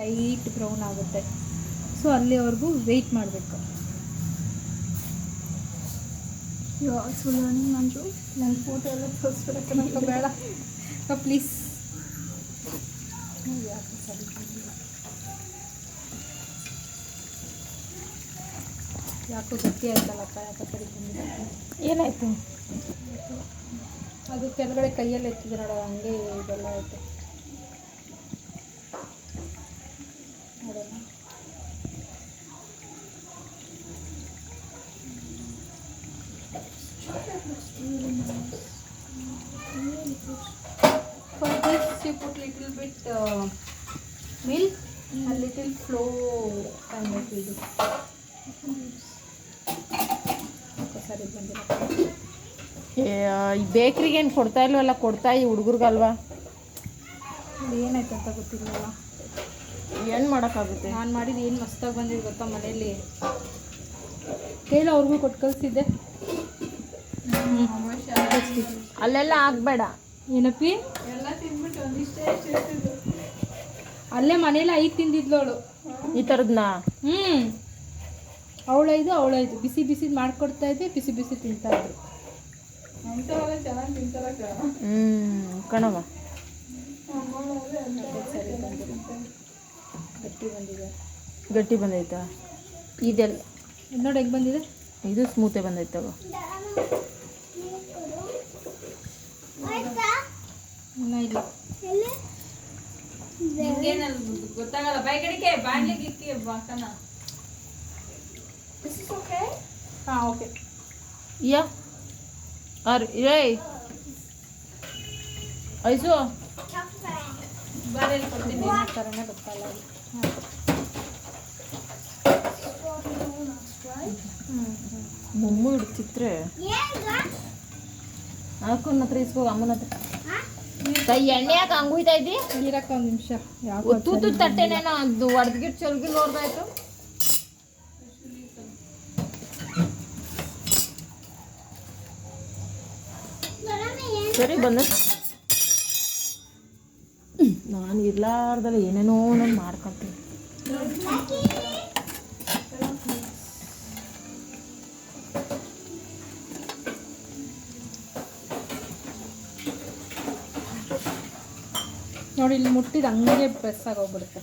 Light brown ಆಗುತ್ತೆ. So ಅಲ್ಲಿವರೆಗೂ weight ಮಾಡಬೇಕು. ಮಂಜು ನನ್ನ ಫೋಟೋ ಎಲ್ಲ ತೋರಿಸ್ಬಿಡಕ್ಕೆ ನನಗೆ ಬೇಡ ಪ್ಲೀಸ್. ಯಾಕೆ ಸರಿ ಯಾಕೋ ಗಟ್ಟಿ ಆಯ್ತಲ್ಲಪ್ಪ, ಯಾಕೆ ಸರಿ ಬಂದಿಲ್ಲ. ಏನಾಯಿತು? ಅದು ಕೆಳಗಡೆ ಕೈಯಲ್ಲಿ ಎತ್ತಿದೆ ನೋಡೋ, ಹಂಗೆ ಇದೆಲ್ಲ ಆಯಿತು. ನೋಡೋಣ. For this you put little bit milk and little flour kind of ಇದು. ಸರಿ ಬಂದಿಲ್ಲ. ಈ ಬೇಕ್ರಿಗೆ ಏನು ಕೊಡ್ತಾ ಇಲ್ವಲ್ಲ, ಕೊಡ್ತಾ ಈ ಹುಡುಗರ್ಗಲ್ವಾ? ಏನಾಯ್ತು ಅಂತ ಗೊತ್ತಿಲ್ಲಲ್ಲ. ಏನು ಮಾಡೋಕ್ಕಾಗುತ್ತೆ? ನಾನು ಮಾಡಿದ್ದು ಏನು ಮಸ್ತಾಗಿ ಬಂದಿದ್ದು ಗೊತ್ತಾ ಮನೇಲಿ. ಕೈಲಿ ಅವ್ರಿಗೂ ಕೊಟ್ಟು ಕಳಿಸಿದ್ದೆ. ಅಲ್ಲೆಲ್ಲ ಆಗಬೇಡ. ಏನಪ್ಪಿ ಎಲ್ಲ ತಿಂದ್ಬಿಟ್ಟು ಒಂದಿಷ್ಟೇ ಅಲ್ಲೇ ಮನೇಲಿ 5 ತಿಂದಿದ್ಲವಳು ಈ ಥರದ್ನ. ಅವಳೈದು ಬಿಸಿ ಬಿಸಿ ಮಾಡ್ಕೊಡ್ತಾ ಇದ್ದೆ, ಬಿಸಿ ಬಿಸಿ ತಿಂತಾ ಇದ್ರು. ಚೆನ್ನಾಗಿ ತಿಂತಾರ ಕಣವ. ಸರಿ ಬಂದಿಲ್ಲ, ಗಟ್ಟಿ ಬಂದಿದೆ. ಗಟ್ಟಿ ಬಂದೈತಾ? ಇದೆಲ್ಲ ನೋಡಿ ಹೆಂಗೆ ಬಂದಿದೆ. ಇದು ಸ್ಮೂತೆ ಬಂದೈತವ. ಇನ್ನೂ ಇಲ್ಲ. ಗೊತ್ತಾಗಲ್ಲ ಬೈ ಕಡೆಗೆ ಬಾಣ್ಲಿಗೆ ಬಾಕನ. ಹಾಂ ಓಕೆ. ಯಾ ರೇ ಐಸು ಬಾರಲ್ಲಿ ಕೊಡ್ತೀನಿ. ಥರನೇ ಗೊತ್ತಲ್ಲ. ಮೊಮ್ಮು ಇಡ್ತಿದ್ರೆ ಹಾಕೊಂಡು ಹತ್ರ ಇಸ್ಕೋ. ಅಮ್ಮನ ಹತ್ರ ಎಣ್ಣೆ ಯಾಕೆ ಹಂಗುಯ್ತಾ ಇದ್ದಿ? ನೀರಕ್ಕ ಒಂದು ನಿಮಿಷ. ತೂತು ತಟ್ಟೆನೇನೋ ಅದು ಒಡೆದ್ಗಿಟ್ಟು ಚೊಲ್ಗಿ ನೋಡ್ದಾಯ್ತು. ಸರಿ ಬಂದ. ನಾನು ಇರ್ಲಾರ್ದಲ್ಲ ಏನೇನೋ ನಾನು ಮಾಡ್ಕೊಳ್ತೀನಿ. ನೋಡಿ ಇಲ್ಲಿ ಮುಟ್ಟಿದ ಹಂಗೆ ಪ್ರೆಸ್ ಆಗೋಗ್ಬಿಡುತ್ತೆ.